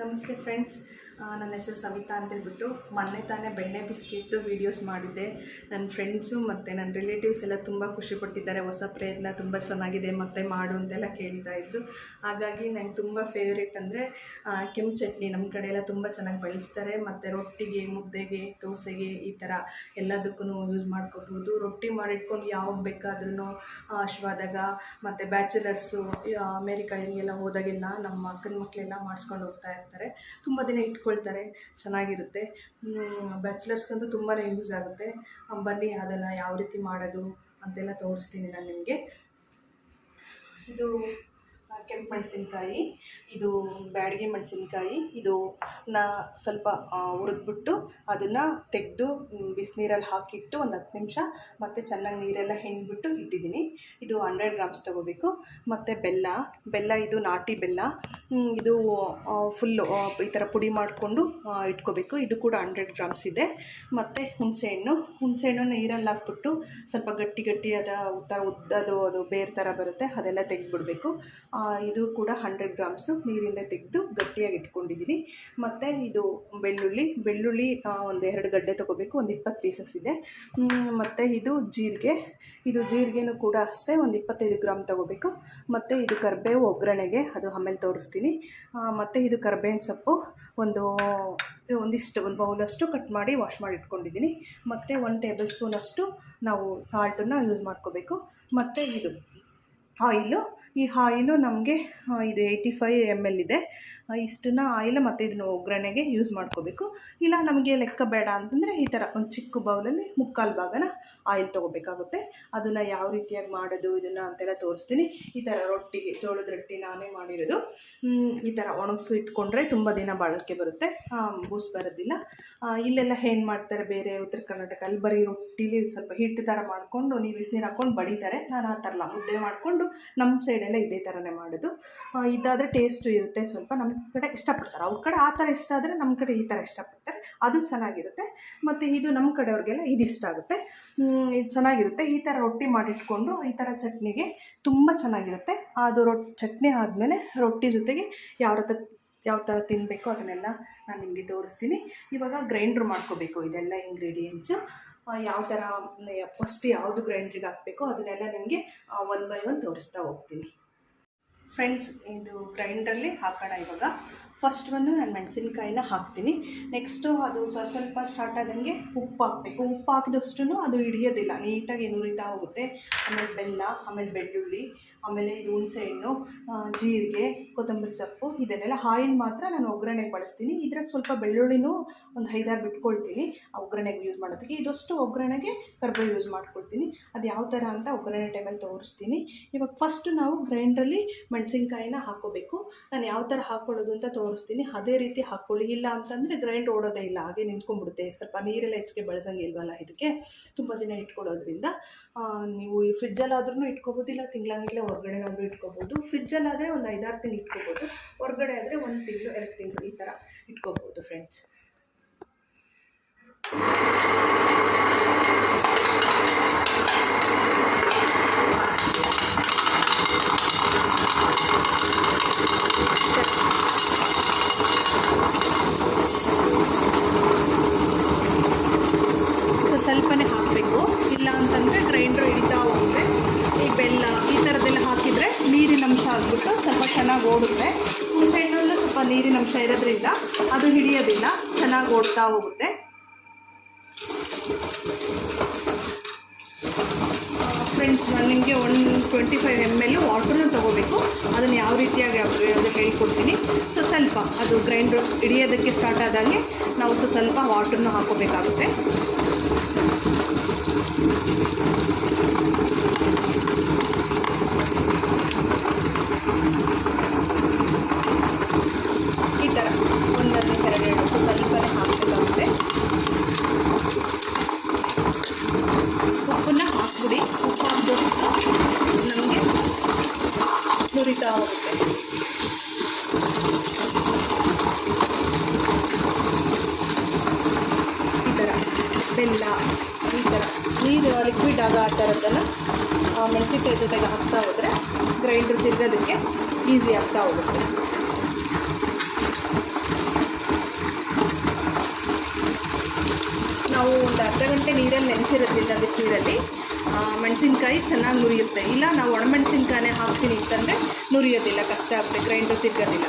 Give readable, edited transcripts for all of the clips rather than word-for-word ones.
ನಮಸ್ತೆ ಫ್ರೆಂಡ್ಸ್, ನನ್ನ ಹೆಸರು ಸವಿತಾ ಅಂತೇಳ್ಬಿಟ್ಟು ಮೊನ್ನೆ ತಾನೇ ಬೆಣ್ಣೆ ಬಿಸ್ಕೆಟ್ದು ವೀಡಿಯೋಸ್ ಮಾಡಿದ್ದೆ. ನನ್ನ ಫ್ರೆಂಡ್ಸು ಮತ್ತು ನನ್ನ ರಿಲೇಟಿವ್ಸ್ ಎಲ್ಲ ತುಂಬ ಖುಷಿಪಟ್ಟಿದ್ದಾರೆ. ಹೊಸ ಪ್ರಯತ್ನ ತುಂಬ ಚೆನ್ನಾಗಿದೆ ಮತ್ತು ಮಾಡು ಅಂತೆಲ್ಲ ಕೇಳ್ತಾಯಿದ್ರು. ಹಾಗಾಗಿ ನಂಗೆ ತುಂಬ ಫೇವ್ರೇಟ್ ಅಂದರೆ ಕೆಂಪು ಚಟ್ನಿ. ನಮ್ಮ ಕಡೆ ಎಲ್ಲ ತುಂಬ ಚೆನ್ನಾಗಿ ಬಳಸ್ತಾರೆ. ಮತ್ತು ರೊಟ್ಟಿಗೆ, ಮುದ್ದೆಗೆ, ದೋಸೆಗೆ ಈ ಥರ ಎಲ್ಲದಕ್ಕೂ ಯೂಸ್ ಮಾಡ್ಕೋಬೋದು. ರೊಟ್ಟಿ ಮಾಡಿಟ್ಕೊಂಡು ಯಾವಾಗ ಬೇಕಾದ್ರೂ ಅಶ್ವಾದಾಗ ಮತ್ತು ಬ್ಯಾಚುಲರ್ಸು ಅಮೇರಿಕಾ ಹಿಂಗೆಲ್ಲ ಹೋದಾಗೆಲ್ಲ ನಮ್ಮ ಅಕ್ಕನ ಮಕ್ಕಳೆಲ್ಲ ಮಾಡಿಸ್ಕೊಂಡು ಹೋಗ್ತಾ ಇರ್ತಾರೆ. ತುಂಬ ದಿನ ಇಟ್ಕೊಳ್ತಾರೆ, ಚೆನ್ನಾಗಿರುತ್ತೆ. ಬ್ಯಾಚುಲರ್ಸ್ಗಂತೂ ತುಂಬಾ ಯೂಸ್ ಆಗುತ್ತೆ. ಬನ್ನಿ ಅದನ್ನು ಯಾವ ರೀತಿ ಮಾಡೋದು ಅಂತೆಲ್ಲ ತೋರಿಸ್ತೀನಿ ನಾನು ನಿಮಗೆ. ಇದು ಕೆಂಪು ಮೆಣಸಿನ್ಕಾಯಿ, ಇದು ಬ್ಯಾಡಗಿ ಮೆಣಸಿನ್ಕಾಯಿ. ಇದು ಸ್ವಲ್ಪ ಹುರಿದ್ಬಿಟ್ಟು ಅದನ್ನು ತೆಗೆದು ಬಿಸಿನೀರಲ್ಲಿ ಹಾಕಿಟ್ಟು ಒಂದು 10 ನಿಮಿಷ ಮತ್ತು ಚೆನ್ನಾಗಿ ನೀರೆಲ್ಲ ಹಿಂಡ್ಬಿಟ್ಟು ಇಟ್ಟಿದ್ದೀನಿ. ಇದು 100 ಗ್ರಾಮ್ಸ್ ತೊಗೋಬೇಕು. ಮತ್ತು ಬೆಲ್ಲ ಇದು ನಾಟಿ ಬೆಲ್ಲ. ಇದು ಫುಲ್ಲು ಈ ಥರ ಪುಡಿ ಮಾಡಿಕೊಂಡು ಇಟ್ಕೋಬೇಕು. ಇದು ಕೂಡ 100 ಗ್ರಾಮ್ಸ್ ಇದೆ. ಮತ್ತು ಹುಣಸೆಹಣ್ಣು ನೀರಲ್ಲಿ ಹಾಕ್ಬಿಟ್ಟು ಸ್ವಲ್ಪ ಗಟ್ಟಿಯಾದ ಥರ ಉದ್ದದು ಅದು ಬೇರೆ ಥರ ಬರುತ್ತೆ, ಅದೆಲ್ಲ ತೆಗೆದುಬಿಡಬೇಕು. ಇದು ಕೂಡ 100 ಗ್ರಾಮ್ಸು ನೀರಿಂದ ತೆಗೆದು ಗಟ್ಟಿಯಾಗಿ ಇಟ್ಕೊಂಡಿದ್ದೀನಿ. ಮತ್ತು ಇದು ಬೆಳ್ಳುಳ್ಳಿ ಒಂದು 2 ಗಡ್ಡೆ ತೊಗೋಬೇಕು, ಒಂದು 20 ಪೀಸಸ್ ಇದೆ. ಮತ್ತು ಇದು ಜೀರಿಗೆನೂ ಕೂಡ ಅಷ್ಟೇ ಒಂದು 25 ಗ್ರಾಮ್ ತೊಗೋಬೇಕು. ಮತ್ತು ಇದು ಕರಿಬೇವು ಒಗ್ಗರಣೆಗೆ, ಅದು ಆಮೇಲೆ ತೋರಿಸ್ತೀನಿ. ಮತ್ತು ಇದು ಕರಿಬೇವಿನ ಸೊಪ್ಪು ಒಂದು ಬೌಲಷ್ಟು ಕಟ್ ಮಾಡಿ ವಾಶ್ ಮಾಡಿ ಇಟ್ಕೊಂಡಿದ್ದೀನಿ. ಮತ್ತು 1 ಟೇಬಲ್ ಸ್ಪೂನಷ್ಟು ನಾವು ಸಾಲ್ಟನ್ನು ಯೂಸ್ ಮಾಡ್ಕೋಬೇಕು. ಮತ್ತು ಇದು ಈ ಆಯಿಲು ನಮಗೆ ಇದು 85 ml ಇದೆ. ಇಷ್ಟನ್ನು ಆಯಿಲ್ ಮತ್ತು ಇದನ್ನು ಒಗ್ಗರಣೆಗೆ ಯೂಸ್ ಮಾಡ್ಕೋಬೇಕು. ಇಲ್ಲ ನಮಗೆ ಲೆಕ್ಕ ಬೇಡ ಅಂತಂದರೆ ಈ ಥರ ಒಂದು ಚಿಕ್ಕ ಬೌಲಲ್ಲಿ 3/4 ಭಾಗನ ಆಯಿಲ್ ತೊಗೋಬೇಕಾಗುತ್ತೆ. ಅದನ್ನು ಯಾವ ರೀತಿಯಾಗಿ ಮಾಡೋದು ಇದನ್ನು ಅಂತೆಲ್ಲ ತೋರಿಸ್ತೀನಿ. ಈ ಥರ ರೊಟ್ಟಿಗೆ, ಜೋಳದ ರೊಟ್ಟಿ ನಾನೇ ಮಾಡಿರೋದು. ಈ ಥರ ಒಣಗಿಸು ಇಟ್ಕೊಂಡ್ರೆ ತುಂಬ ದಿನ ಬಾಳಕ್ಕೆ ಬರುತ್ತೆ, ಬೂಸ್ ಬರೋದಿಲ್ಲ. ಇಲ್ಲೆಲ್ಲ ಏನು ಮಾಡ್ತಾರೆ, ಬೇರೆ ಉತ್ತರ ಕರ್ನಾಟಕ ಅಲ್ಲಿ ಬರೀ ರೊಟ್ಟಿಲಿ ಸ್ವಲ್ಪ ಹಿಟ್ಟು ಥರ ಮಾಡಿಕೊಂಡು ನೀವು ಬಿಸಿನೀರು ಹಾಕ್ಕೊಂಡು ಬಡಿತಾರೆ. ನಾನು ಆ ಥರ ಮುದ್ದೆ ಮಾಡಿಕೊಂಡು ನಮ್ಮ ಸೈಡೆಲ್ಲ ಇದೇ ಥರನೇ ಮಾಡೋದು. ಇದಾದರೆ ಟೇಸ್ಟು ಇರುತ್ತೆ, ಸ್ವಲ್ಪ ನಮ್ಮ ಕಡೆ ಇಷ್ಟಪಡ್ತಾರೆ. ಅವ್ರ ಕಡೆ ಆ ಥರ ಇಷ್ಟ ಆದರೆ ನಮ್ಮ ಕಡೆ ಈ ಥರ ಇಷ್ಟಪಡ್ತಾರೆ, ಅದು ಚೆನ್ನಾಗಿರುತ್ತೆ. ಮತ್ತು ಇದು ನಮ್ಮ ಕಡೆಯವ್ರಿಗೆಲ್ಲ ಇದು ಇಷ್ಟ ಆಗುತ್ತೆ, ಇದು ಚೆನ್ನಾಗಿರುತ್ತೆ. ಈ ಥರ ರೊಟ್ಟಿ ಮಾಡಿಟ್ಕೊಂಡು ಈ ಥರ ಚಟ್ನಿಗೆ ತುಂಬ ಚೆನ್ನಾಗಿರುತ್ತೆ. ಅದು ಚಟ್ನಿ ಆದಮೇಲೆ ರೊಟ್ಟಿ ಜೊತೆಗೆ ಯಾವ ಥರ ತಿನ್ನಬೇಕು ಅದನ್ನೆಲ್ಲ ನಾನು ನಿಮಗೆ ತೋರಿಸ್ತೀನಿ. ಇವಾಗ ಗ್ರೈಂಡ್ರ್ ಮಾಡ್ಕೋಬೇಕು ಇದೆಲ್ಲ ಇಂಗ್ರೀಡಿಯೆಂಟ್ಸು. ಯಾವ ಥರ ಫಸ್ಟ್ ಯಾವುದು ಗ್ರೈಂಡ್ರಿಗೆ ಹಾಕಬೇಕು ಅದನ್ನೆಲ್ಲ ನಿಮಗೆ 1 by 1 ತೋರಿಸ್ತಾ ಹೋಗ್ತೀನಿ. ಫ್ರೆಂಡ್ಸ್, ಇದು ಗ್ರೈಂಡರ್ಲಿ ಹಾಕೋಣ. ಇವಾಗ ಫಸ್ಟ್ ಬಂದು ನಾನು ಮೆಣಸಿನ್ಕಾಯಿನ ಹಾಕ್ತೀನಿ. ನೆಕ್ಸ್ಟು ಅದು ಸ್ವಲ್ಪ ಸ್ಟಾರ್ಟ್ ಆದಂಗೆ ಉಪ್ಪು ಹಾಕಬೇಕು. ಉಪ್ಪು ಹಾಕಿದಷ್ಟು ಅದು ಹಿಡಿಯೋದಿಲ್ಲ, ನೀಟಾಗಿ ನುರಿತಾ ಹೋಗುತ್ತೆ. ಆಮೇಲೆ ಬೆಲ್ಲ, ಆಮೇಲೆ ಬೆಳ್ಳುಳ್ಳಿ, ಆಮೇಲೆ ಇದು ಹುಣಸೆಹಣ್ಣು, ಜೀರಿಗೆ, ಕೊತ್ತಂಬರಿ ಸೊಪ್ಪು, ಇದನ್ನೆಲ್ಲ ಆಯಿಲ್ ಮಾತ್ರ ನಾನು ಒಗ್ಗರಣೆಗೆ ಬಳಸ್ತೀನಿ. ಇದ್ರಾಗ ಸ್ವಲ್ಪ ಬೆಳ್ಳುಳ್ಳಿನೂ ಒಂದು 5-6 ಬಿಟ್ಕೊಳ್ತೀನಿ ಆ ಒಗ್ಗರಣೆಗೆ ಯೂಸ್ ಮಾಡೋದಕ್ಕೆ. ಇದಷ್ಟು ಒಗ್ಗರಣೆಗೆ ಕರಿಬೇವು ಯೂಸ್ ಮಾಡ್ಕೊಳ್ತೀನಿ. ಅದು ಯಾವ ಥರ ಅಂತ ಒಗ್ಗರಣೆ ಟೈಮಲ್ಲಿ ತೋರಿಸ್ತೀನಿ. ಇವಾಗ ಫಸ್ಟು ನಾವು ಗ್ರೈಂಡ್ರಲ್ಲಿ ಮೆಣಸಿನ್ಕಾಯಿನ ಹಾಕ್ಕೋಬೇಕು. ನಾನು ಯಾವ ಥರ ಹಾಕ್ಕೊಳ್ಳೋದು ಅಂತ ತೋರಿಸ್ತೀನಿ. ಅದೇ ರೀತಿ ಹಾಕ್ಕೊಳ್ಳಿ. ಇಲ್ಲ ಅಂತಂದರೆ ಗ್ರೈಂಡ್ ಓಡೋದೇ ಇಲ್ಲ, ಹಾಗೆ ನಿಂತ್ಕೊಂಡ್ಬಿಡುತ್ತೆ. ಸ್ವಲ್ಪ ನೀರೆಲ್ಲ ಹೆಚ್ಚಿಗೆ ಬಳಸಂಗಿಲ್ವಲ್ಲ ಇದಕ್ಕೆ, ತುಂಬ ದಿನ ಇಟ್ಕೊಳ್ಳೋದ್ರಿಂದ. ನೀವು ಈ ಫ್ರಿಜ್ಜಲ್ಲಾದ್ರೂ ಇಟ್ಕೋಬೋದು, ಇಲ್ಲ ತಿಂಗಳಂಗಲೇ ಹೊರಗಡೆನಾದರೂ ಇಟ್ಕೋಬೋದು. ಫ್ರಿಜ್ಜಲ್ಲಾದರೆ ಒಂದು 5-6 ತಿಂಗಳು ಇಟ್ಕೋಬೋದು, ಹೊರಗಡೆ ಆದರೆ 1 ತಿಂಗಳು 2 ತಿಂಗಳು ಈ ಥರ ಇಟ್ಕೋಬೋದು ಫ್ರೆಂಡ್ಸ್. ಸ್ವಲ್ಪನೇ ಹಾಕಬೇಕು, ಇಲ್ಲ ಅಂತಂದರೆ ಗ್ರೈಂಡ್ರು ಹಿಡಿತಾ ಹೋಗುತ್ತೆ. ಈ ಬೆಲ್ಲ ಈ ಥರದ್ದೆಲ್ಲ ಹಾಕಿದರೆ ನೀರಿನ ಅಂಶ ಆಗಿಬಿಟ್ಟು ಸ್ವಲ್ಪ ಚೆನ್ನಾಗಿ ಓಡುತ್ತೆ. ಹುಣಸೆಹಣ್ಣಲ್ಲೂ ಸ್ವಲ್ಪ ನೀರಿನ ಅಂಶ ಇರೋದ್ರಿಂದ ಅದು ಹಿಡಿಯೋದಿಲ್ಲ, ಚೆನ್ನಾಗಿ ಓಡ್ತಾ ಹೋಗುತ್ತೆ. ಫ್ರೆಂಡ್ಸ್, ನಾನು ನಿಮಗೆ 125 ml ವಾಟ್ರನ್ನು ತೊಗೋಬೇಕು. ಅದನ್ನು ಯಾವ ರೀತಿಯಾಗಿ ಅದು ಹೇಳಿಕೊಡ್ತೀನಿ. ಸ್ವಲ್ಪ ಅದು ಗ್ರೈಂಡ್ರು ಹಿಡಿಯೋದಕ್ಕೆ ಸ್ಟಾರ್ಟ್ ಆದಂಗೆ ನಾವು ಸ್ವಲ್ಪ ವಾಟ್ರನ್ನ ಹಾಕೋಬೇಕಾಗುತ್ತೆ. ಈ ಥರ 1-2 ಸ್ವಲ್ಪನೇ ಹಾಕಬೇಕಾಗುತ್ತೆ. ಉಪ್ಪನ್ನ ಹಾಕ್ಬಿಡಿ. ಉಪ್ಪು ಹಾಕಿದಷ್ಟು ನಮಗೆ ನುರಿತಾ ಹೋಗುತ್ತೆ. ಈ ಥರ ಬೆಲ್ಲ ಈ ಥರ ನೀರು ಲಿಕ್ವಿಡ್ ಆಗೋ ಆ ಥರದ್ದನ್ನು ಮೆಣಸಿನ್ಕಾಯಿ ಜೊತೆಗೆ ಹಾಕ್ತಾ ಹೋದರೆ ಗ್ರೈಂಡ್ರ್ ತಿರ್ಗೋದಕ್ಕೆ ಈಸಿ ಆಗ್ತಾ ಹೋಗುತ್ತೆ. ಅರ್ಧ ಗಂಟೆ ನೀರಲ್ಲಿ ನೆನೆಸಿರೋದ್ರಿಂದ ಬಿಸಿನೀರಲ್ಲಿ ಮೆಣಸಿನ್ಕಾಯಿ ಚೆನ್ನಾಗಿ ನುರಿಯುತ್ತೆ. ಇಲ್ಲ ನಾವು ಒಣಮೆಣಸಿನ್ಕಾಯೇ ಹಾಕ್ತೀನಿ ಅಂತಂದರೆ ನುರಿಯೋದಿಲ್ಲ, ಕಷ್ಟ ಆಗುತ್ತೆ, ಗ್ರೈಂಡ್ರು ತಿರ್ಗೋದಿಲ್ಲ.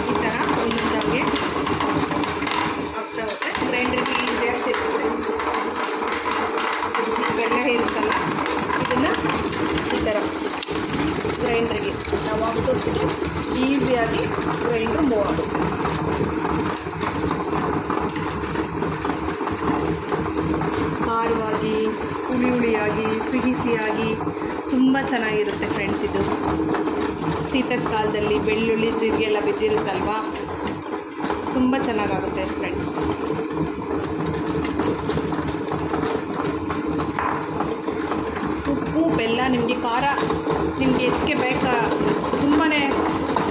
ಈ ಥರ ಒಂದೊಂದಾಗೆ ಆಗ್ತಾ ಹೋದರೆ ಗ್ರೈಂಡ್ರಿಗೆ ಈಸಿಯಾಗಿ ತಿರುಗುತ್ತೆ. ಬೆಲ್ಲ ಇರುತ್ತಲ್ಲ ಇದನ್ನು ಈ ಥರ ಗ್ರೈಂಡ್ರಿಗೆ ನಾವು ಹಾಕಿದಷ್ಟು ಈಸಿಯಾಗಿ ಗ್ರೈಂಡ್ರು ಮೂವ್ ಆಗುತ್ತೆ. ಖಾರವಾಗಿ, ಹುಳಿಯಾಗಿ, ಸಿಹಿಯಾಗಿ ತುಂಬ ಚೆನ್ನಾಗಿರುತ್ತೆ ಫ್ರೆಂಡ್ಸ್. ಇದು ಶೀತದ ಕಾಲದಲ್ಲಿ ಬೆಳ್ಳುಳ್ಳಿ ಜೀರಿಗೆ ಎಲ್ಲ ಬಿದ್ದಿರುತ್ತಲ್ವ, ತುಂಬ ಚೆನ್ನಾಗಾಗುತ್ತೆ ಫ್ರೆಂಡ್ಸ್. ಉಪ್ಪು ಬೆಲ್ಲ ನಿಮಗೆ ಖಾರ ನಿಮಗೆ ಹೆಚ್ಚಿಗೆ ಬೇಕಾ, ತುಂಬಾ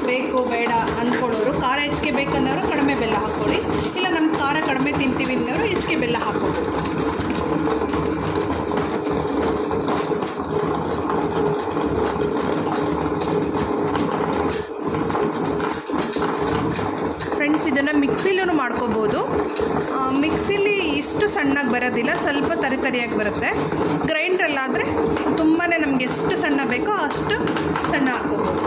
ಬೇಕು ಬೇಡ ಅಂದ್ಕೊಳ್ಳೋರು, ಖಾರ ಹೆಚ್ಚಿಗೆ ಬೇಕನ್ನೋರು ಕಡಿಮೆ ಬೆಲ್ಲ ಹಾಕ್ಕೊಳ್ಳಿ. ಇಲ್ಲ ನಮ್ಗೆ ಖಾರ ಕಡಿಮೆ ತಿಂತೀವಿ ಅನ್ನೋರು ಹೆಚ್ಚಿಗೆ ಬೆಲ್ಲ ಹಾಕ್ಬೋದು. ಫ್ರೆಂಡ್ಸ್ ಇದನ್ನು ಮಿಕ್ಸಿಲೂ ಮಾಡ್ಕೋಬೋದು. ಮಿಕ್ಸಿಲಿ ಇಷ್ಟು ಸಣ್ಣಗೆ ಬರೋದಿಲ್ಲ, ಸ್ವಲ್ಪ ತರಿಯಾಗಿ ಬರುತ್ತೆ. ಗ್ರೈಂಡ್ರಲ್ಲಾದರೆ ತುಂಬಾ ನಮಗೆ ಎಷ್ಟು ಸಣ್ಣ ಬೇಕೋ ಅಷ್ಟು ಸಣ್ಣ ಹಾಕ್ಕೋಬೋದು.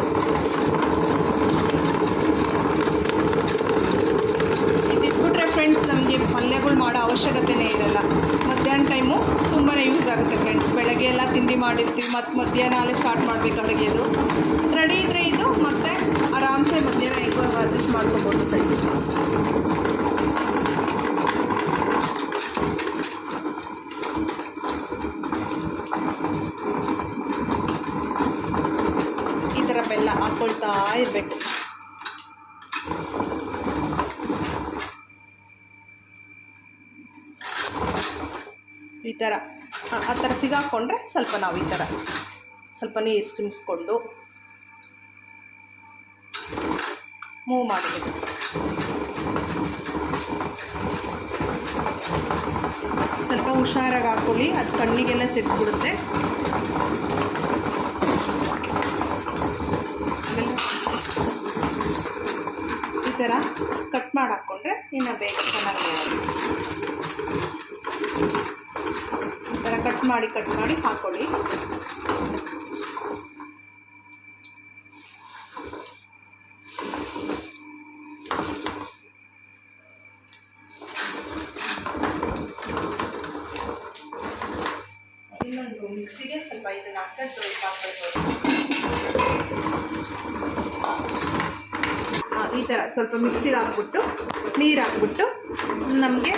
ಇದಿಟ್ಬಿಟ್ರೆ ಫ್ರೆಂಡ್ಸ್ ನಮಗೆ ಪಲ್ಯಗಳು ಮಾಡೋ ಅವಶ್ಯಕತೆಯೇ ಇರಲ್ಲ. ಮಧ್ಯಾಹ್ನ ಟೈಮು ತುಂಬಾ ಯೂಸ್ ಆಗುತ್ತೆ ಫ್ರೆಂಡ್ಸ್. ಬೆಳಗ್ಗೆ ಎಲ್ಲ ತಿಂಡಿ ಮಾಡಿರ್ತೀವಿ, ಮತ್ತು ಮಧ್ಯಾಹ್ನ ಅಲ್ಲೇ ಸ್ಟಾರ್ಟ್ ಮಾಡಬೇಕು ಅಡುಗೆದು. ರೆಡಿ ಇದ್ದರೆ ಇದು ಮತ್ತೆ ಆರಾಮ್ಸೆ ಮಧ್ಯಾಹ್ನ ಹೇಗೋ ಅಡ್ಜಸ್ಟ್ ಮಾಡ್ಕೋಬೋದು ಫ್ರೆಂಡ್ಸ್. ಈ ಥರ ಬೆಲ್ಲ ಹಾಕ್ಕೊಳ್ತಾ ಇರಬೇಕು. ಈ ಥರ ಆ ಥರ ಸಿಗಾಕ್ಕೊಂಡ್ರೆ ಸ್ವಲ್ಪ ನಾವು ಈ ಥರ ಸ್ವಲ್ಪ ನೀರು ಚಿಮ್ಸ್ಕೊಂಡು ಮೂವ್ ಮಾಡಬೇಕು. ಸ್ವಲ್ಪ ಹುಷಾರಾಗಿ ಹಾಕ್ಕೊಳ್ಳಿ, ಅದು ಕಣ್ಣಿಗೆಲ್ಲ ಸಿಟ್ಬಿಡುತ್ತೆ. ಈ ಥರ ಕಟ್ ಮಾಡಿ ಹಾಕ್ಕೊಂಡ್ರೆ ಇನ್ನು ಬೇಗ ಚೆನ್ನಾಗಿ ಈ ಥರ ಕಟ್ ಮಾಡಿ ಹಾಕ್ಕೊಳ್ಳಿ. ಇನ್ನೊಂದು ಮಿಕ್ಸಿಗೆ ಸ್ವಲ್ಪ ಇದನ್ನು ಹಾಕ್ಕೊಂಡು ಈ ಥರ ಸ್ವಲ್ಪ ಮಿಕ್ಸಿಗೆ ಹಾಕ್ಬಿಟ್ಟು ನೀರು ಹಾಕ್ಬಿಟ್ಟು ನಮಗೆ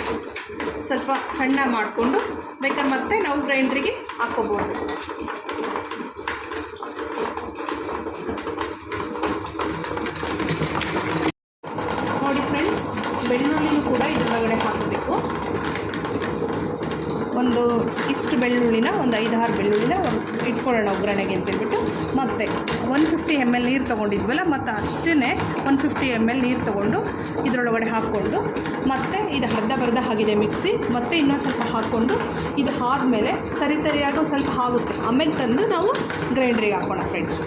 ಸ್ವಲ್ಪ ಸಣ್ಣ ಮಾಡಿಕೊಂಡು ಬೇಕಾದ್ರೆ ಮತ್ತೆ ನಾವು ಗ್ರೈಂಡ್ರಿಗೆ ಹಾಕ್ಕೋಬೋದು. ನೋಡಿ ಫ್ರೆಂಡ್ಸ್, ಬೆಳ್ಳುಳ್ಳಿನೂ ಕೂಡ ಇದ್ರೊಳಗಡೆ ಹಾಕಬೇಕು. ಒಂದು ಇಷ್ಟು ಬೆಳ್ಳುಳ್ಳಿನ ಒಂದು 5-6 ಬೆಳ್ಳುಳ್ಳಿನ ಇಟ್ಕೊಳ್ಳೋಣ ಒಗ್ಗರಣೆಗೆ ಅಂತೇಳ್ಬಿಟ್ಟು. ಮತ್ತು 150 ml ನೀರು ತೊಗೊಂಡಿದ್ವಲ್ಲ, ಮತ್ತು ಅಷ್ಟೇ 150 ml ನೀರು ತೊಗೊಂಡು ಇದರೊಳಗಡೆ ಹಾಕ್ಕೊಂಡು, ಮತ್ತು ಇದು ಅರ್ಧ ಆಗಿದೆ ಮಿಕ್ಸಿ, ಮತ್ತು ಇನ್ನೊಂದು ಸ್ವಲ್ಪ ಹಾಕ್ಕೊಂಡು ಇದು ಆದಮೇಲೆ ತರಿಯಾಗಿ ಒಂದು ಸ್ವಲ್ಪ ಆಗುತ್ತೆ. ಆಮೇಲೆ ತಂದು ನಾವು ಗ್ರೈಂಡ್ರಿಗೆ ಹಾಕೋಣ ಫ್ರೆಂಡ್ಸ್.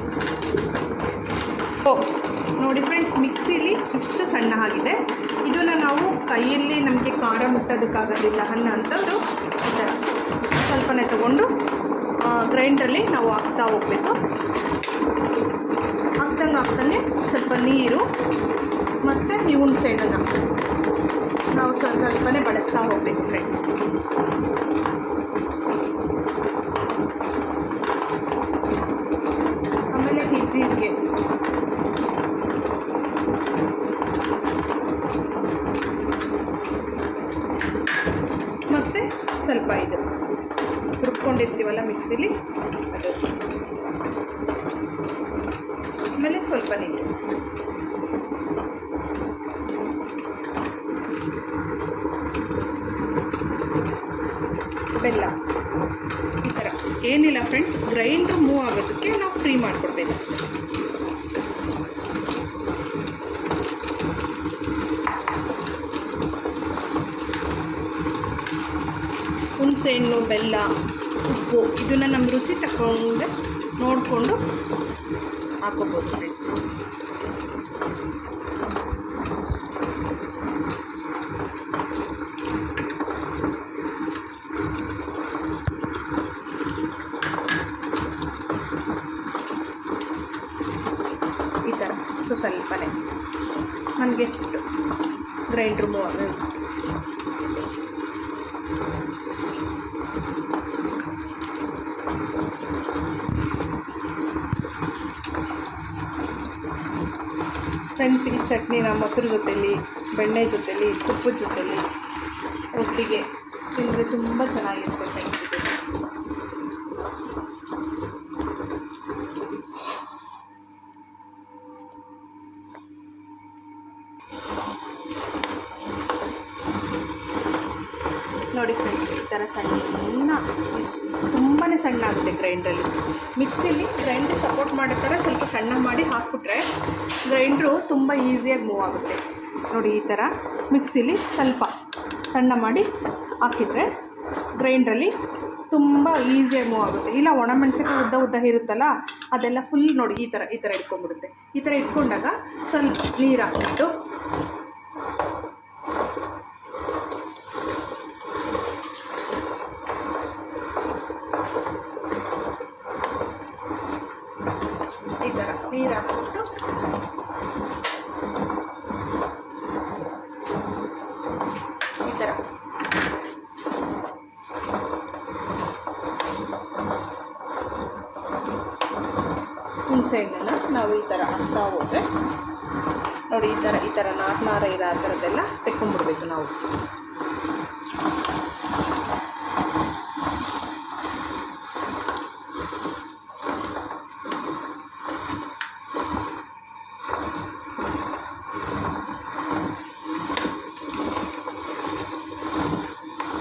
ನೋಡಿ ಫ್ರೆಂಡ್ಸ್, ಮಿಕ್ಸಿಲಿ ಇಷ್ಟು ಸಣ್ಣ ಆಗಿದೆ. ಇದನ್ನು ನಾವು ಕೈಯಲ್ಲಿ ನಮಗೆ ಖಾರ ಮುಟ್ಟೋದಕ್ಕಾಗೋದಿಲ್ಲ ಅನ್ನೋಂಥದ್ದು ಈ ಥರ ಸ್ವಲ್ಪನೇ ತೊಗೊಂಡು ಗ್ರೈಂಡ್ರಲ್ಲಿ ನಾವು ಹಾಕ್ತಾ ಹೋಗಬೇಕು. ಹಾಕ್ತಾನೆ ಸ್ವಲ್ಪ ನೀರು ಮತ್ತು ಈ ಹುಣಸೆಹಣ್ಣನ್ನು ನಾವು ಸ್ವಲ್ಪನೇ ಬಳಸ್ತಾ ಹೋಗಬೇಕು ಫ್ರೆಂಡ್ಸ್. ಆಮೇಲೆ ಈ ಜೀರಿಗೆ, ಮತ್ತು ಸ್ವಲ್ಪ ಇದು ರುಬ್ಕೊಂಡಿರ್ತೀವಲ್ಲ ಮಿಕ್ಸಿಲಿ ಅದು, ಆಮೇಲೆ ಸ್ವಲ್ಪ ನೀರು, ಬೆಲ್ಲ. ಈ ಥರ ಏನಿಲ್ಲ ಫ್ರೆಂಡ್ಸ್, ಗ್ರೈಂಡ್ರ್ ಮೂವ್ ಆಗೋದಕ್ಕೆ ನಾವು ಫ್ರೀ ಮಾಡಿಕೊಡ್ಬೇಕು ಅಷ್ಟೇ. ಹುಣಸೆಹಣ್ಣು, ಬೆಲ್ಲ ಉಪ್ಪು ಇದನ್ನು ನಮ್ಮ ರುಚಿ ತಗೊಂಡು ನೋಡಿಕೊಂಡು ಹಾಕೋಬೋದು ಫ್ರೆಂಡ್ಸ್. ಈ ಥರ ಸ್ವಲ್ಪನೇ ನನಗೆ ಎಷ್ಟು ಗ್ರೈಂಡ್ರು ಫ್ರೆಂಡ್ಸ್, ಈ ಚಟ್ನಿನ ಮೊಸರು ಜೊತೆಲಿ, ಬೆಣ್ಣೆ ಜೊತೆಲಿ, ತುಪ್ಪದ ಜೊತೆಲಿ ಒಟ್ಟಿಗೆ ತಿಂದರೆ ತುಂಬ ಚೆನ್ನಾಗಿರುತ್ತೆ ಫ್ರೆಂಡ್ಸ್. ಇದು ನೋಡಿ ಫ್ರೆಂಡ್ಸ್, ಈ ಥರ ಸಣ್ಣ ತುಂಬಾ ಸಣ್ಣ ಆಗುತ್ತೆ ಗ್ರೈಂಡ್ರಲ್ಲಿ. ಮಿಕ್ಸಿಲಿ ಗ್ರೈಂಡ್ರ್ ಸಪೋರ್ಟ್ ಮಾಡೋ ಥರ ಸ್ವಲ್ಪ ಸಣ್ಣ ಮಾಡಿ ಹಾಕ್ಬಿಟ್ರೆ ಗ್ರೈಂಡ್ರು ತುಂಬ ಈಸಿಯಾಗಿ ಮೂವ್ ಆಗುತ್ತೆ. ನೋಡಿ, ಈ ಥರ ಮಿಕ್ಸಿಲಿ ಸ್ವಲ್ಪ ಸಣ್ಣ ಮಾಡಿ ಹಾಕಿದರೆ ಗ್ರೈಂಡ್ರಲ್ಲಿ ತುಂಬ ಈಸಿಯಾಗಿ ಮೂವ್ ಆಗುತ್ತೆ. ಇಲ್ಲ ಒಣಮೆಣಸಿನಕಾಯಿ ಉದ್ದ ಉದ್ದ ಇರುತ್ತಲ್ಲ, ಅದೆಲ್ಲ ಫುಲ್ ನೋಡಿ ಈ ಥರ ಇಟ್ಕೊಂಡ್ಬಿಡುತ್ತೆ. ಈ ಥರ ಇಟ್ಕೊಂಡಾಗ ಸ್ವಲ್ಪ ನೀರು ಹಾಕ್ಬಿಟ್ಟು ಈ ಥರ ನೀರು ಹಾಕ್ಬಿಟ್ಟು ಈ ಥರ ಹುಣಸೆಹಣ್ಣನ್ನು ನಾವು ಈ ಥರ ಹಾಕ್ತಾ ಹೋದರೆ ನೋಡಿ, ಈ ಥರ ನಾರ ಇರೋ ಆ ಥರದ್ದೆಲ್ಲ ತೆಕ್ಕೊಂಡ್ಬಿಡ್ಬೇಕು ನಾವು.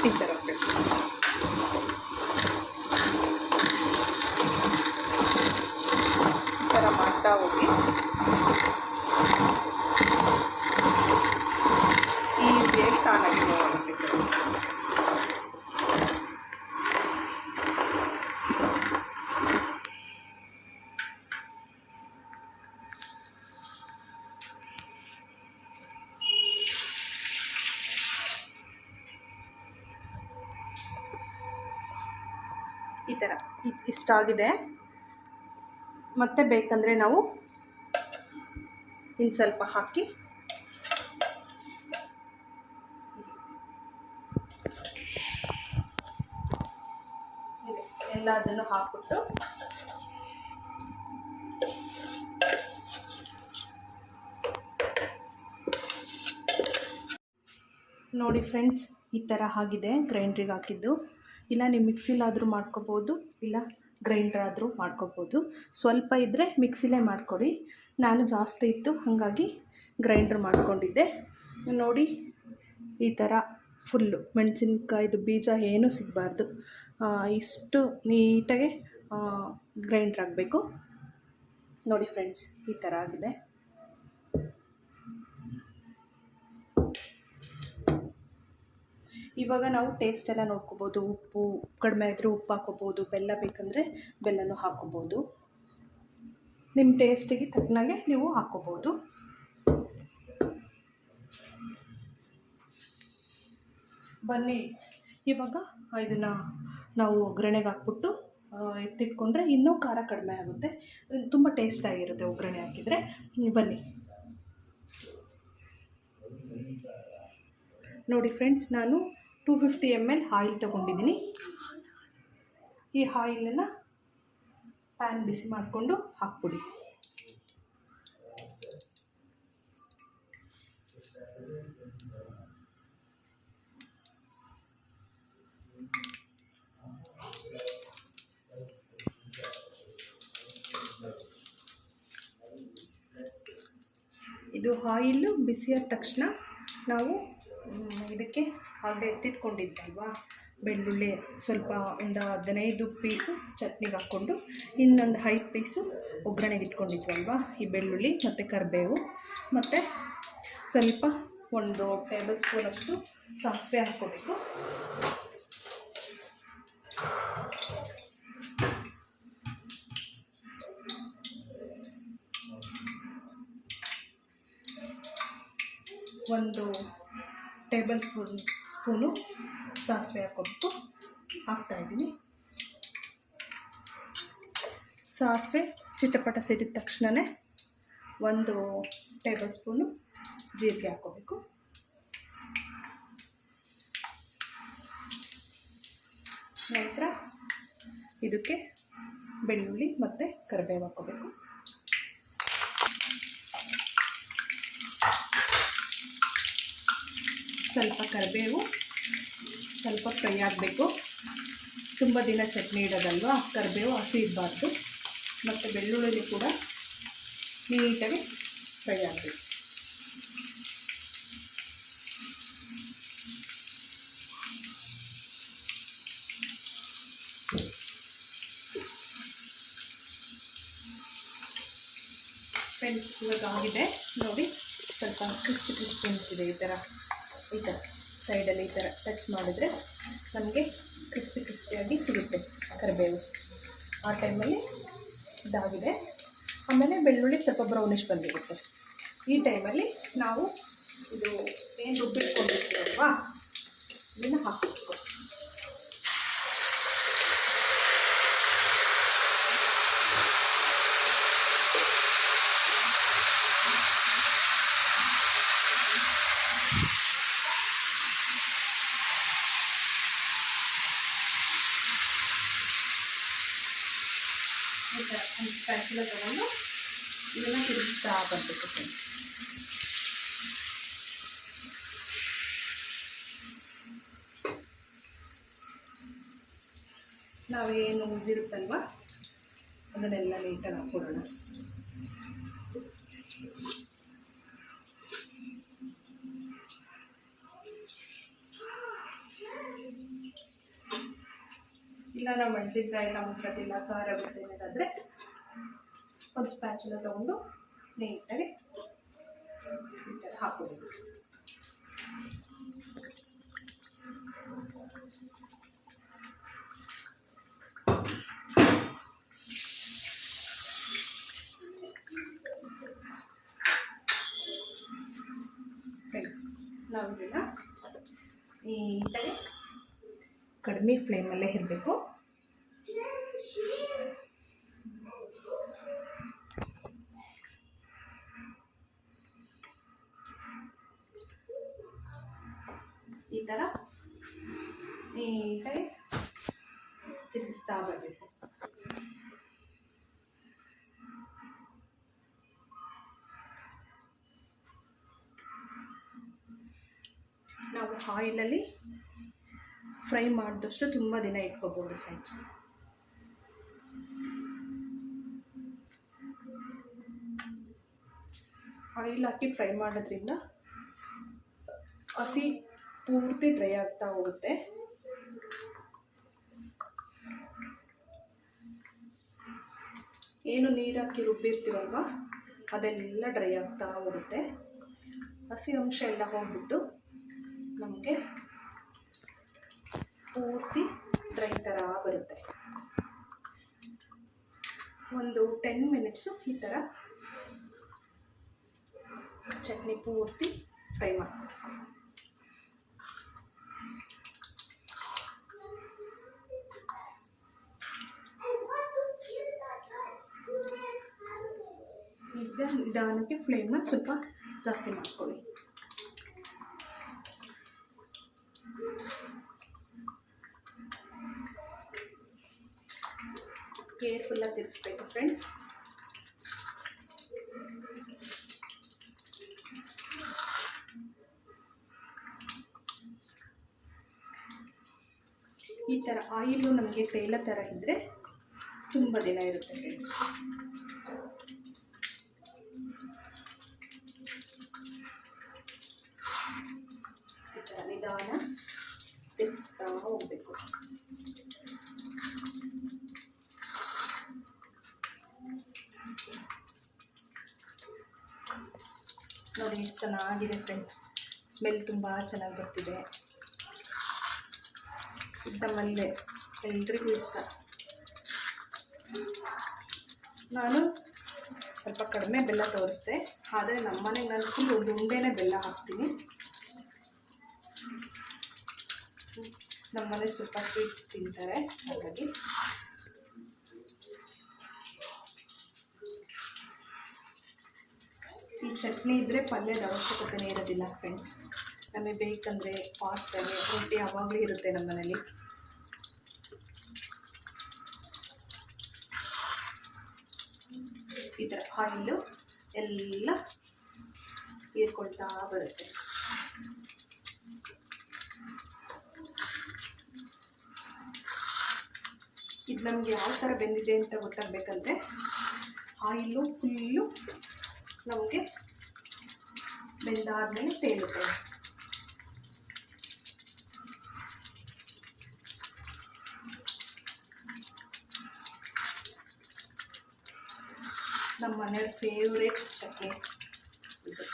ಈ ಥರ ಈ ಥರ ಮಾಡ್ತಾ ಹೋಗಿ ಈಸಿಯಾಗಿ ತಾನಾಗಿ ಆಗುತ್ತೆ. ಈ ಥರ ಇಷ್ಟಾಗಿದೆ. ಮತ್ತೆ ಬೇಕಂದರೆ ನಾವು ಇನ್ನು ಸ್ವಲ್ಪ ಹಾಕಿ ಎಲ್ಲದನ್ನು ಹಾಕ್ಬಿಟ್ಟು ನೋಡಿ ಫ್ರೆಂಡ್ಸ್, ಈ ಥರ ಆಗಿದೆ ಗ್ರೈಂಡ್ರಿಗೆ ಹಾಕಿದ್ದು. ಇಲ್ಲ ನೀವು ಮಿಕ್ಸಿಲಾದರೂ ಮಾಡ್ಕೋಬೋದು, ಇಲ್ಲ ಗ್ರೈಂಡ್ರ್ ಆದರೂ ಮಾಡ್ಕೋಬೋದು. ಸ್ವಲ್ಪ ಇದ್ದರೆ ಮಿಕ್ಸಿಲೇ ಮಾಡಿಕೊಡಿ. ನಾನು ಜಾಸ್ತಿ ಇತ್ತು ಹಾಗಾಗಿ ಗ್ರೈಂಡ್ರ್ ಮಾಡ್ಕೊಂಡಿದ್ದೆ. ನೋಡಿ, ಈ ಥರ ಫುಲ್ಲು ಮೆಣಸಿನ್ಕಾಯ್ದು ಬೀಜ ಏನೂ ಸಿಗಬಾರ್ದು, ಇಷ್ಟು ನೀಟಾಗೆ ಗ್ರೈಂಡ್ರ್ ಆಗಬೇಕು. ನೋಡಿ ಫ್ರೆಂಡ್ಸ್, ಈ ಥರ ಆಗಿದೆ. ಇವಾಗ ನಾವು ಟೇಸ್ಟ್ ಎಲ್ಲ ನೋಡ್ಕೋಬೋದು. ಉಪ್ಪು ಕಡಿಮೆ ಇದ್ದರೆ ಉಪ್ಪು ಹಾಕೋಬೋದು, ಬೆಲ್ಲ ಬೇಕಂದರೆ ಬೆಲ್ಲನೂ ಹಾಕೋಬೋದು. ನಿಮ್ಮ ಟೇಸ್ಟಿಗೆ ತಕ್ಕನಾಗೆ ನೀವು ಹಾಕೋಬೋದು. ಬನ್ನಿ, ಇವಾಗ ಇದನ್ನು ನಾವು ಒಗ್ಗರಣೆಗೆ ಹಾಕ್ಬಿಟ್ಟು ಎತ್ತಿಟ್ಕೊಂಡ್ರೆ ಇನ್ನೂ ಖಾರ ಕಡಿಮೆ ಆಗುತ್ತೆ, ತುಂಬ ಟೇಸ್ಟಾಗಿರುತ್ತೆ ಒಗ್ಗರಣೆ ಹಾಕಿದರೆ. ಬನ್ನಿ ನೋಡಿ ಫ್ರೆಂಡ್ಸ್, ನಾನು 250 ml ಆಯಿಲ್ ತೊಗೊಂಡಿದ್ದೀನಿ. ಈ ಆಯಿಲನ್ನು ಪ್ಯಾನ್ ಬಿಸಿ ಮಾಡಿಕೊಂಡು ಹಾಕ್ಬಿಡಿ. ಇದು ಆಯಿಲು ಬಿಸಿಯಾದ ತಕ್ಷಣ ನಾವು ಇದಕ್ಕೆ ಹಾಗೆ ಎತ್ತಿಟ್ಕೊಂಡಿದ್ದಲ್ವಾ ಬೆಳ್ಳುಳ್ಳಿ, ಸ್ವಲ್ಪ ಒಂದು 15 ಪೀಸು ಚಟ್ನಿಗೆ ಹಾಕ್ಕೊಂಡು, ಇನ್ನೊಂದು 5 ಪೀಸು ಒಗ್ಗರಣೆಗೆ ಇಟ್ಕೊಂಡಿದ್ವಲ್ವ, ಈ ಬೆಳ್ಳುಳ್ಳಿ ಮತ್ತು ಕರಿಬೇವು ಮತ್ತು ಸ್ವಲ್ಪ 1 ಟೇಬಲ್ ಸ್ಪೂನಷ್ಟು ಸಾಸಿವೆ ಹಾಕ್ಕೋಬೇಕು. 1 ಟೇಬಲ್ ಸ್ಪೂನು ಸಾಸಿವೆ ಹಾಕ್ಕೊಬೇಕು. ಹಾಕ್ತಾಯಿದ್ದೀನಿ. ಸಾಸಿವೆ ಚಿಟಪಟ ಸಿಡಿದ ತಕ್ಷಣವೇ 1 ಟೇಬಲ್ ಸ್ಪೂನು ಜೀರಿಗೆ ಹಾಕ್ಕೋಬೇಕು. ನಂತರ ಇದಕ್ಕೆ ಬೆಳ್ಳುಳ್ಳಿ ಮತ್ತು ಕರಿಬೇವು ಹಾಕ್ಕೋಬೇಕು. ಸ್ವಲ್ಪ ಕರಿಬೇವು ಸ್ವಲ್ಪ ಫ್ರೈ ಆಗಬೇಕು. ತುಂಬ ದಿನ ಚಟ್ನಿ ಇಡೋದಲ್ವ, ಕರಿಬೇವು ಹಸಿ ಇರಬಾರ್ದು. ಮತ್ತು ಬೆಳ್ಳುಳ್ಳಿ ಕೂಡ ನೀಟಾಗಿ ಫ್ರೈ ಆಗಬೇಕು. ಫ್ರೆಂಡ್ಸ್, ಇವಾಗ ಆಗಿದೆ ನೋಡಿ. ಸ್ವಲ್ಪ ಕ್ರಿಸ್ಪಿ ಅಂತಿದೆ. ಈ ಥರ ಸೈಡಲ್ಲಿ ಈ ಥರ ಟಚ್ ಮಾಡಿದ್ರೆ ನಮಗೆ ಕ್ರಿಸ್ಪಿಯಾಗಿ ಸಿಗುತ್ತೆ ಕರಿಬೇವು. ಆ ಟೈಮಲ್ಲಿ ಇದಾಗಿದೆ. ಆಮೇಲೆ ಬೆಳ್ಳುಳ್ಳಿ ಸ್ವಲ್ಪ ಬ್ರೌನಿಷ್ ಬಂದಿರುತ್ತೆ. ಈ ಟೈಮಲ್ಲಿ ನಾವು ಇದು ಏನು ರುಬ್ಬಿಟ್ಕೊಂಡಿರ್ತೀವಲ್ವಾ ಇದನ್ನು ಹಾಕಬೇಕು. ಈ ಥರ ಒಂದು ಸ್ಪ್ಯಾಚುಲ ತಗೊಂಡು ಇದನ್ನು ತಿರುಗಿಸ್ತಾ ಬರಬೇಕು ಫ್ರೆಂಡ್ಸ್. ನಾವೇನು ಉಳಿದಿರುತ್ತಲ್ವ ಅದನ್ನೆಲ್ಲ ನೀಟಾಗಿ ಹಾಕ್ಕೊಡೋಣ. ಇಲ್ಲ ನಾವು ಮೆಣಸಿನ್ಕಾಯಿ ಟೊಮೊಟೊದಿಲ್ಲ ಖಾರ ಬರುತ್ತೆ ಅನ್ನೋದಾದರೆ ಒಂದು ಸ್ಪ್ಯಾಚುಲ ತೊಗೊಂಡು ನೀಟಾಗಿ ಈ ಥರ ಹಾಕ್ಕೊಬೇಕು. ಫ್ರೆಂಡ್ಸ್, ನಾವು ಇದನ್ನು ನೀಟಾಗಿ ಕಡಿಮೆ ಫ್ಲೇಮಲ್ಲೇ ಇರಬೇಕು. ಈ ಥರ ನೀಟಾಗಿ ತಿರುಗಿಸ್ತಾ ಬರಬೇಕು. ನಾವು ಆಯಿಲಲ್ಲಿ ಫ್ರೈ ಮಾಡಿದಷ್ಟು ತುಂಬ ದಿನ ಇಟ್ಕೋಬೋದು ಫ್ರೆಂಡ್ಸ್. ಆಯಿಲ್ ಹಾಕಿ ಫ್ರೈ ಮಾಡೋದ್ರಿಂದ ಹಸಿ ಪೂರ್ತಿ ಡ್ರೈ ಆಗ್ತಾ ಹೋಗುತ್ತೆ. ಏನು ನೀರು ಹಾಕಿ ರುಬ್ಬಿರ್ತೀವಲ್ವ ಅದೆಲ್ಲ ಡ್ರೈ ಆಗ್ತಾ ಹೋಗುತ್ತೆ. ಹಸಿ ಅಂಶ ಎಲ್ಲ ಹೋಗ್ಬಿಟ್ಟು ನಮಗೆ ಪೂರ್ತಿ ಡ್ರೈ ಥರ ಬರುತ್ತೆ. ಒಂದು 10 ಮಿನಿಟ್ಸು ಈ ಥರ ಚಟ್ನಿ ಪೂರ್ತಿ ಫ್ರೈ ಮಾಡಬೇಕು. ಈಗ ನಿಧಾನಕ್ಕೆ ಫ್ಲೇಮ್ನ ಸ್ವಲ್ಪ ಜಾಸ್ತಿ ಮಾಡ್ಕೊಳ್ಳಿ. ಕೇರ್ಫುಲ್ಲಾಗಿ ತಿರ್ಗಿಸ್ಬೇಕು ಫ್ರೆಂಡ್ಸ್. ಈ ಥರ ಆಯಿಲು ನಮಗೆ ತೈಲ ಥರ ಇದ್ದರೆ ತುಂಬ ದಿನ ಇರುತ್ತೆ ಫ್ರೆಂಡ್ಸ್. ಈ ಥರ ನಿಧಾನ ತಿರ್ಗಿಸ್ತಾ ಹೋಗಬೇಕು. ನೋಡಿ ಎಷ್ಟು ಚೆನ್ನಾಗಿದೆ ಫ್ರೆಂಡ್ಸ್. ಸ್ಮೆಲ್ ತುಂಬ ಚೆನ್ನಾಗಿ ಬರ್ತಿದೆ. ಇದ್ದಮಲ್ಲೇ ಎಲ್ರಿಗೂ ಇಷ್ಟ. ನಾನು ಸ್ವಲ್ಪ ಕಡಿಮೆ ಬೆಲ್ಲ ತೋರಿಸ್ದೆ, ಆದರೆ ನಮ್ಮನೆಗೆ ನಾನು ಫುಲ್ ಒಂದು ಉಂಡೆನೇ ಬೆಲ್ಲ ಹಾಕ್ತೀನಿ. ನಮ್ಮನೆ ಸ್ವಲ್ಪ ಸ್ವೀಟ್ ತಿಂತಾರೆ, ಹಾಗಾಗಿ ಈ ಚಟ್ನಿ ಇದ್ದರೆ ಪಲ್ಯದ ಅವಶ್ಯಕತೆನೇ ಇರೋದಿಲ್ಲ ಫ್ರೆಂಡ್ಸ್. ನಮಗೆ ಬೇಕಂದರೆ ಫಾಸ್ಟಾಗಿ ರೊಟ್ಟಿ ಯಾವಾಗಲೂ ಇರುತ್ತೆ ನಮ್ಮ ಮನೇಲಿ. ಈ ಥರ ಆಯಿಲು ಎಲ್ಲ ಹೀರ್ಕೊಳ್ತಾ ಬರುತ್ತೆ. ಇದು ನಮಗೆ ಯಾವ ಥರ ಬೆಂದಿದೆ ಅಂತ ಗೊತ್ತಾಗಬೇಕಂದ್ರೆ ಆಯಿಲು ಫುಲ್ಲು ನಮಗೆ ಬೆಂದಾದ್ಮೇಲೆ ತೇಲುತ್ತೆ. ನಮ್ಮ ಮನೆಯವ್ರ ಫೇವ್ರೇಟ್ ಚಟ್ನಿ ಇದು.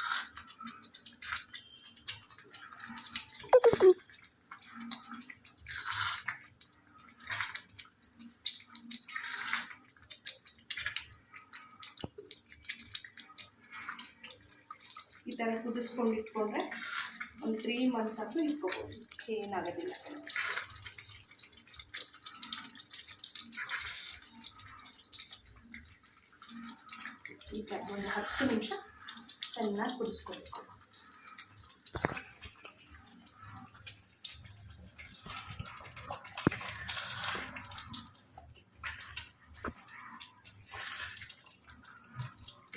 ಈ ಥರ ಕುದಿಸ್ಕೊಂಡು ಇಟ್ಕೊಂಡ್ರೆ ಒಂದು 3 months ಆದರೂ ಇಟ್ಕೋಬೋದು, ಏನಾಗೋದಿಲ್ಲ ಫ್ರೆಂಡ್ಸ್. ಈ ಥರ ಒಂದು 10 ನಿಮಿಷ ಚೆನ್ನಾಗಿ ಕುದಿಸ್ಕೊಬೇಕು.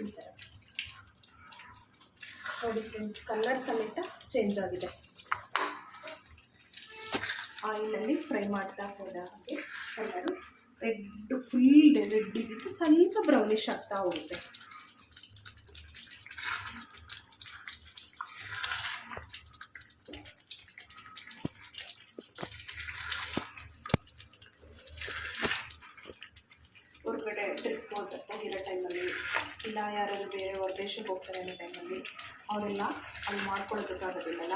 ಈ ಥರ ನೋಡಿ ಫ್ರೆಂಡ್ಸ್, ಕಲರ್ ಸಮೇತ ಚೇಂಜ್ ಆಗಿದೆ. ಆಯಿಲಲ್ಲಿ ಫ್ರೈ ಮಾಡ್ತಾ ಹೋದ ಹಾಗೆ ಕಲರು ಫುಲ್ ರೆಡ್ ಇದ್ದು ಸ್ವಲ್ಪ ಬ್ರೌನಿಷ್ ಆಗ್ತಾ ಹೋಗುತ್ತೆ. ಹೊರಗಡೆ ಟ್ರಿಪ್ ಹೋಗಿರೋ ಟೈಮಲ್ಲಿ, ಇಲ್ಲ ಯಾರಾದರೂ ಬೇರೆ ಹೊರದೇಶಕ್ಕೆ ಹೋಗ್ತಾರೆ ಅನ್ನೋ ಟೈಮಲ್ಲಿ ಅವರೆಲ್ಲ ಅಲ್ಲಿ ಮಾಡ್ಕೊಳ್ಬೇಕಾಗೋದಿಲ್ಲಲ್ಲ,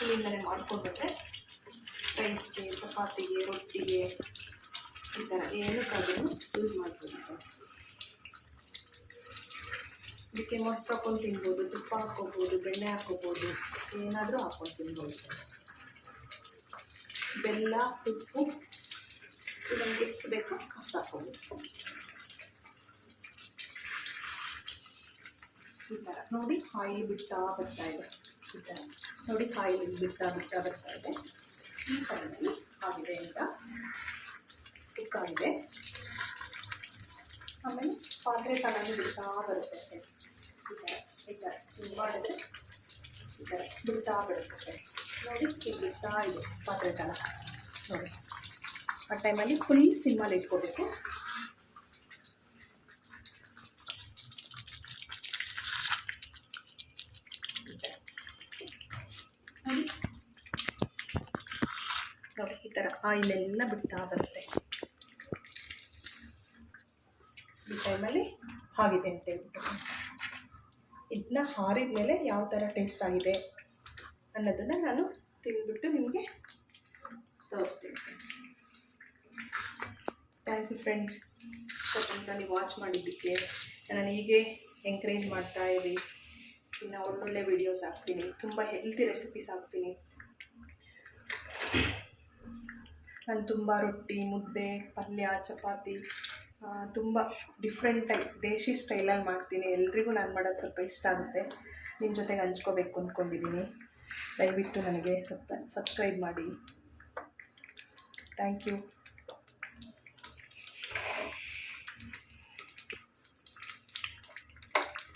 ಇಲ್ಲಿಂದಲೇ ಮಾಡ್ಕೊಂಡ್ಬಿಟ್ರೆ ರೈಸ್ಗೆ, ಚಪಾತಿಗೆ, ರೊಟ್ಟಿಗೆ ಈ ಥರ ಏನಕ್ಕಾದ್ರೂ ಯೂಸ್ ಮಾಡ್ಬೋದು. ಇದಕ್ಕೆ ಮೊಸರು ಹಾಕ್ಕೊಂಡು ತಿನ್ಬೋದು, ತುಪ್ಪ ಹಾಕ್ಕೋಬೋದು, ಬೆಣ್ಣೆ ಹಾಕ್ಕೋಬೋದು, ಏನಾದರೂ ಹಾಕ್ಕೊಂಡು ತಿನ್ಬೋದು. ಬೆಲ್ಲ, ಉಪ್ಪು ನಮಗೆ ಎಷ್ಟು ಬೇಕೋ ಅಷ್ಟು ಹಾಕ್ಕೋಬೋದು. ಈ ಥರ ನೋಡಿ ಆಯಿಲ್ ಬಿಡ್ತಾ ಬರ್ತಾ ಇದೆ. ಈ ಥರ ನೋಡಿ ಆಯಿಲ್ ಬಿಡ್ತಾ ಬರ್ತಾ ಇದೆ. ಈ ಥರದಲ್ಲಿ ಆಗಿದೆ ಅಂತ ಕುಕ್ಕಾಗಿದೆ. ಆಮೇಲೆ ಪಾತ್ರೆ ತಗೊಂಡು ಬಿಡ್ತಾ ಬರುತ್ತೆ ಫ್ರೆಂಡ್ಸ್. ಈ ಥರ ಹಿಂಗೆ ಮಾಡಿದ್ರೆ ಈ ಥರ ಬಿಡ್ತಾ ಬರುತ್ತೆ ಫ್ರೆಂಡ್ಸ್. ನೋಡಿ ಈಗ ಬಿಡ್ತಾ ಇದೆ ಪಾತ್ರೆ ತಲ. ನೋಡಿ ಆ ಟೈಮಲ್ಲಿ ಫುಲ್ ಸಿಮ್ಮಲ್ಲಿ ಇಟ್ಕೋಬೇಕು. ನೋಡಿ ಈ ಥರ ಆಯಿಲೆಲ್ಲ ಬಿಡ್ತಾ ಬರುತ್ತೆ. ಈ ಟೈಮಲ್ಲಿ ಆಗಿದೆ ಅಂತ ಹೇಳ್ಬಿಟ್ಟು ಇದನ್ನ ಹಾರಿದ ಮೇಲೆ ಯಾವ ಥರ ಟೇಸ್ಟ್ ಆಗಿದೆ ಅನ್ನೋದನ್ನು ನಾನು ತಿಂದ್ಬಿಟ್ಟು ನಿಮಗೆ ತೋರಿಸ್ತೀನಿ ಫ್ರೆಂಡ್ಸ್. ಥ್ಯಾಂಕ್ ಯು ಫ್ರೆಂಡ್ಸ್, ತನಕ ನೀವು ವಾಚ್ ಮಾಡಿದ್ದಕ್ಕೆ. ನಾನು ಹೀಗೆ ಎಂಕರೇಜ್ ಮಾಡ್ತಾ ಇರಿ. ಇನ್ನು ಒಳ್ಳೊಳ್ಳೆ ವೀಡಿಯೋಸ್ ಹಾಕ್ತೀನಿ, ತುಂಬ ಹೆಲ್ತಿ ರೆಸಿಪೀಸ್ ಹಾಕ್ತೀನಿ. ನಾನು ತುಂಬ ರೊಟ್ಟಿ, ಮುದ್ದೆ, ಪಲ್ಯ, ಚಪಾತಿ ತುಂಬ ಡಿಫ್ರೆಂಟ್ ಟೈಪ್ ದೇಶಿ ಸ್ಟೈಲಲ್ಲಿ ಮಾಡ್ತೀನಿ. ಎಲ್ರಿಗೂ ನಾನು ಮಾಡೋದು ಸ್ವಲ್ಪ ಇಷ್ಟ ಆಗುತ್ತೆ. ನಿಮ್ಮ ಜೊತೆಗೆ ಹಂಚ್ಕೋಬೇಕು ಅಂದ್ಕೊಂಡಿದ್ದೀನಿ. ದಯವಿಟ್ಟು ನನಗೆ ಸ್ವಲ್ಪ ಸಬ್ಸ್ಕ್ರೈಬ್ ಮಾಡಿ. Thank you.